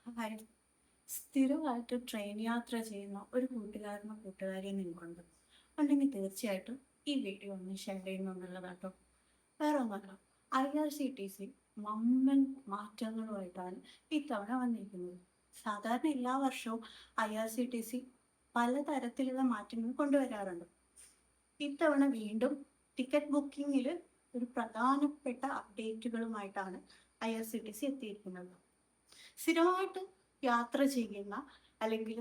Hi. സ്ഥിരമായിട്ട് train യാത്ര ചെയ്യുന്ന ഒരു കൂട്ടുകാരനോ കൂട്ടുകാരിയോ നിങ്ങൾക്കുണ്ട് ഉണ്ടെങ്കിൽ തീർച്ചയായിട്ടും ഈ വീഡിയോ ഒന്ന് ഷെയർ ചെയ്യുന്നുള്ളതാട്ടോ. വേറെ ഒന്നല്ല, IRCTC വമ്പൻ മാറ്റങ്ങളുമായിട്ടാണ് ഇത്തവണ വന്നിരിക്കുന്നത്. സാധാരണ എല്ലാ വർഷവും IRCTC പലതരത്തിലുള്ള മാറ്റങ്ങൾ കൊണ്ടുവരാറുണ്ട്. ഇത്തവണ വീണ്ടും ടിക്കറ്റ് ബുക്കിങ്ങിൽ ഒരു പ്രധാനപ്പെട്ട അപ്ഡേറ്റുകളുമായിട്ടാണ് IRCTC എത്തിയിരിക്കുന്നത്. സ്ഥിരമായിട്ട് യാത്ര ചെയ്യുന്ന അല്ലെങ്കിൽ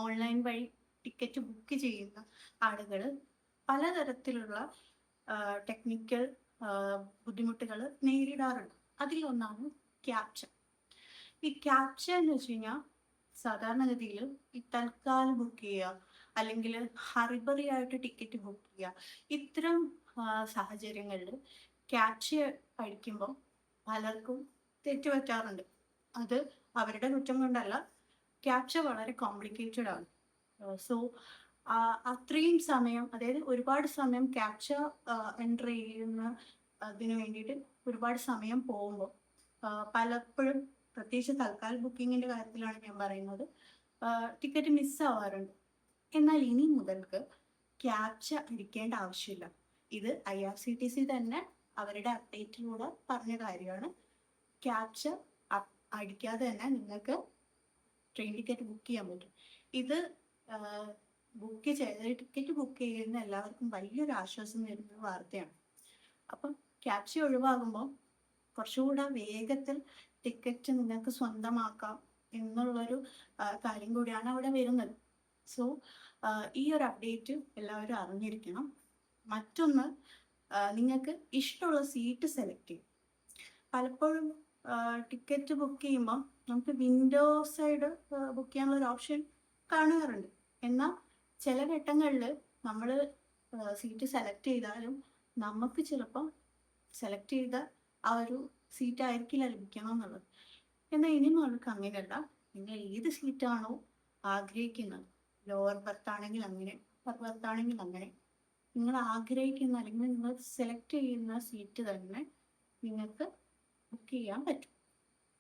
ഓൺലൈൻ വഴി ടിക്കറ്റ് ബുക്ക് ചെയ്യുന്ന ആളുകൾ പലതരത്തിലുള്ള ടെക്നിക്കൽ ബുദ്ധിമുട്ടുകൾ നേരിടാറുണ്ട്. അതിലൊന്നാണ് ക്യാപ്ച. ഈ ക്യാപ്ച എന്ന് വെച്ച് കഴിഞ്ഞാൽ സാധാരണഗതിയിൽ ഈ തൽക്കാൽ ബുക്ക് ചെയ്യുക അല്ലെങ്കിൽ ഹറിബറി ആയിട്ട് ടിക്കറ്റ് ബുക്ക് ചെയ്യുക, ഇത്തരം സാഹചര്യങ്ങളിൽ ക്യാപ്ച അടിക്കുമ്പോൾ പലർക്കും തെറ്റുപറ്റാറുണ്ട്. അത് അവരുടെ കുറ്റം കൊണ്ടല്ല, ക്യാപ്ച വളരെ കോംപ്ലിക്കേറ്റഡ് ആണ്. സോ അത്രയും സമയം, അതായത് ഒരുപാട് സമയം ക്യാപ്ച എൻ്റർ ചെയ്യുന്ന അതിന് വേണ്ടിയിട്ട് ഒരുപാട് സമയം പോകുമ്പോൾ പലപ്പോഴും, പ്രത്യേകിച്ച് തൽക്കാൽ ബുക്കിങ്ങിൻ്റെ കാര്യത്തിലാണ് ഞാൻ പറയുന്നത്, ടിക്കറ്റ് മിസ്സാവാറുണ്ട്. എന്നാൽ ഇനി മുതൽക്ക് ക്യാപ്ച അടിക്കേണ്ട ആവശ്യമില്ല. ഇത് IRCTC തന്നെ അവരുടെ അപ്ഡേറ്റിലൂടെ പറഞ്ഞ കാര്യമാണ്. ക്യാപ്ച അടിക്കാതെ തന്നെ നിങ്ങൾക്ക് ട്രെയിൻ ടിക്കറ്റ് ബുക്ക് ചെയ്യാൻ പറ്റും. ഇത് ടിക്കറ്റ് ബുക്ക് ചെയ്യുന്ന എല്ലാവർക്കും വലിയൊരു ആശ്വാസം തരുന്ന വാർത്തയാണ്. അപ്പം ക്യാപ്ച ഒഴിവാകുമ്പോൾ കുറച്ചുകൂടെ വേഗത്തിൽ ടിക്കറ്റ് നിങ്ങൾക്ക് സ്വന്തമാക്കാം എന്നുള്ളൊരു കാര്യം കൂടിയാണ് അവിടെ വരുന്നത്. സോ ഈ ഒരു അപ്ഡേറ്റ് എല്ലാവരും അറിഞ്ഞിരിക്കണം. മറ്റൊന്ന്, നിങ്ങൾക്ക് ഇഷ്ടമുള്ള സീറ്റ് സെലക്ട് ചെയ്യും. പലപ്പോഴും ടിക്കറ്റ് ബുക്ക് ചെയ്യുമ്പോൾ നമുക്ക് വിൻഡോ സൈഡ് ബുക്ക് ചെയ്യാനുള്ള ഒരു ഓപ്ഷൻ കാണാറുണ്ട്. എന്നാൽ ചില ഘട്ടങ്ങളിൽ നമ്മൾ സീറ്റ് സെലക്ട് ചെയ്താലും നമുക്ക് ചിലപ്പോൾ സെലക്ട് ചെയ്ത ആ ഒരു സീറ്റ് ആയിരിക്കില്ല ലഭിക്കണം എന്നുള്ളത്. എന്നാൽ ഇനി നമുക്ക് അങ്ങനെയല്ല. നിങ്ങൾ ഏത് സീറ്റാണോ ആഗ്രഹിക്കുന്നത്, ലോവർ ബർത്ത് ആണെങ്കിൽ അങ്ങനെ, അപ്പർ ബർത്ത് ആണെങ്കിൽ അങ്ങനെ, നിങ്ങൾ ആഗ്രഹിക്കുന്ന അല്ലെങ്കിൽ നിങ്ങൾ സെലക്ട് ചെയ്യുന്ന സീറ്റ് തന്നെ നിങ്ങൾക്ക് ബുക്ക് ചെയ്യാൻ പറ്റും.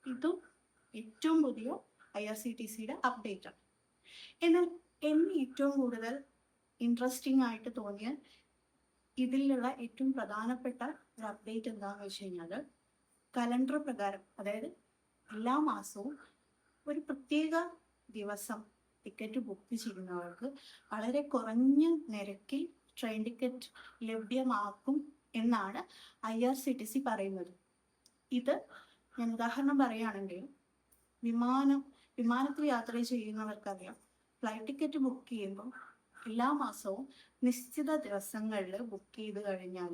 ഇതും ഏറ്റവും പുതിയ IRCTCയുടെ അപ്ഡേറ്റ് ആണ്. എന്നാൽ എന്നെ ഏറ്റവും കൂടുതൽ ഇൻട്രസ്റ്റിംഗ് ആയിട്ട് തോന്നിയ ഇതിലുള്ള ഏറ്റവും പ്രധാനപ്പെട്ട ഒരു അപ്ഡേറ്റ് എന്താണെന്ന് വെച്ച് കഴിഞ്ഞാൽ, കലണ്ടർ പ്രകാരം, അതായത് എല്ലാ മാസവും ഒരു പ്രത്യേക ദിവസം ടിക്കറ്റ് ബുക്ക് ചെയ്യുന്നവർക്ക് വളരെ കുറഞ്ഞ നിരക്കിൽ ട്രെയിൻ ടിക്കറ്റ് ലഭ്യമാക്കും എന്നാണ് IRCTC പറയുന്നത്. ഇത് ഞാൻ ഉദാഹരണം പറയുകയാണെങ്കിൽ, വിമാനത്തിൽ യാത്ര ചെയ്യുന്നവർക്കറിയാം, ഫ്ലൈറ്റ് ടിക്കറ്റ് ബുക്ക് ചെയ്യുമ്പോൾ എല്ലാ മാസവും നിശ്ചിത ദിവസങ്ങളിൽ ബുക്ക് ചെയ്ത് കഴിഞ്ഞാൽ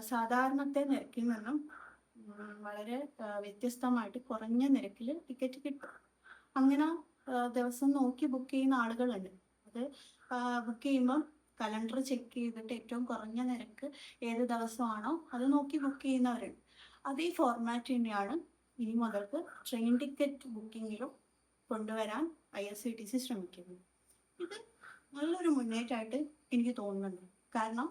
സാധാരണത്തെ നിരക്കിൽ നിന്നും വളരെ വ്യത്യസ്തമായിട്ട് കുറഞ്ഞ നിരക്കിൽ ടിക്കറ്റ് കിട്ടും. അങ്ങനെ ദിവസം നോക്കി ബുക്ക് ചെയ്യുന്ന ആളുകളുണ്ട്. അത് ബുക്ക് ചെയ്യുമ്പം കലണ്ടർ ചെക്ക് ചെയ്തിട്ട് ഏറ്റവും കുറഞ്ഞ നിരക്ക് ഏത് ദിവസമാണോ അത് നോക്കി ബുക്ക് ചെയ്യുന്നവരുണ്ട്. അതേ ഫോർമാറ്റ് തന്നെയാണ് ഇനി മുതൽക്ക് ട്രെയിൻ ടിക്കറ്റ് ബുക്കിങ്ങിലും കൊണ്ടുവരാൻ IRCTC ശ്രമിക്കുന്നത്. ഇത് നല്ലൊരു മുന്നേറ്റമായിട്ട് എനിക്ക് തോന്നുന്നുണ്ട്. കാരണം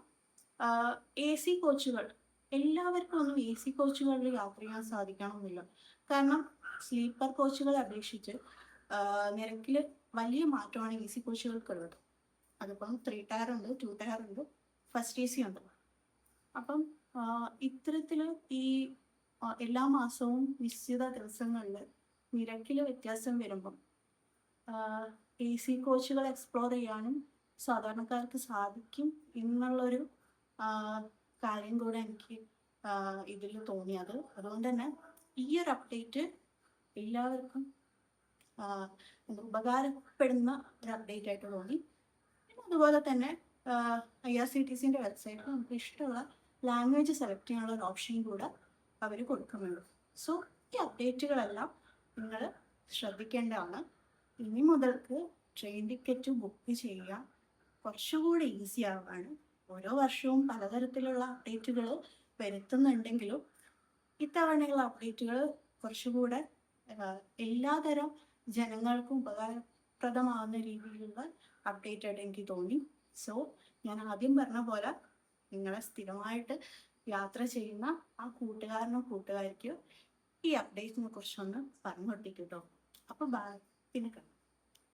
AC കോച്ചുകൾ, എല്ലാവർക്കും ഒന്നും AC കോച്ചുകളിൽ യാത്ര ചെയ്യാൻ സാധിക്കണമെന്നില്ല. കാരണം സ്ലീപ്പർ കോച്ചുകളെ അപേക്ഷിച്ച് നിരക്കിൽ വലിയ മാറ്റമാണ് AC കോച്ചുകൾക്കുള്ളത്. അതിപ്പം 3 ടയർ ഉണ്ട്, 2 ടയർ ഉണ്ട്, ഫസ്റ്റ് AC ഉണ്ട്. അപ്പം ഇത്തരത്തിൽ ഈ എല്ലാ മാസവും നിശ്ചിത ദിവസങ്ങളിൽ നിരക്കിൽ വ്യത്യാസം വരുമ്പം AC കോച്ചുകൾ എക്സ്പ്ലോർ ചെയ്യാനും സാധാരണക്കാർക്ക് സാധിക്കും എന്നുള്ളൊരു കാര്യം കൂടെ എനിക്ക് ഇതിൽ തോന്നിയത്. അതുകൊണ്ട് തന്നെ ഈ ഒരു അപ്ഡേറ്റ് എല്ലാവർക്കും ഉപകാരപ്പെടുന്ന ഒരു അപ്ഡേറ്റ് ആയിട്ട് തോന്നി. പിന്നെ അതുപോലെ തന്നെ IRCTCൻ്റെ വെബ്സൈറ്റിൽ നമുക്ക് ഇഷ്ടമുള്ള ലാംഗ്വേജ് സെലക്ട് ചെയ്യാനുള്ള ഒരു ഓപ്ഷൻ കൂടെ അവർ കൊടുക്കുന്നുണ്ട്. സോ ഈ അപ്ഡേറ്റുകളെല്ലാം നിങ്ങൾ ശ്രദ്ധിക്കേണ്ടതാണ്. ഇനി മുതൽക്ക് ട്രെയിൻ ടിക്കറ്റ് ബുക്ക് ചെയ്യാൻ കുറച്ചുകൂടി ഈസി ആവുകയാണ്. ഓരോ വർഷവും പലതരത്തിലുള്ള അപ്ഡേറ്റുകൾ വരുത്തുന്നുണ്ടെങ്കിലും ഇത്തവണയുള്ള അപ്ഡേറ്റുകൾ കുറച്ചുകൂടെ എല്ലാതരം ജനങ്ങൾക്കും ഉപകാരപ്രദമാകുന്ന രീതിയിലുള്ള അപ്ഡേറ്റ് ആയിട്ട് എനിക്ക് തോന്നി. സോ ഞാൻ ആദ്യം പറഞ്ഞ പോലെ നിങ്ങളെ സ്ഥിരമായിട്ട് യാത്ര ചെയ്യുന്ന ആ കൂട്ടുകാരനോ കൂട്ടുകാരിക്കോ ഈ അപ്ഡേറ്റിനെ കുറിച്ചൊന്ന് പറഞ്ഞു കൊടുപ്പിക്കും കേട്ടോ. അപ്പോൾ പിന്നെ കാണാം.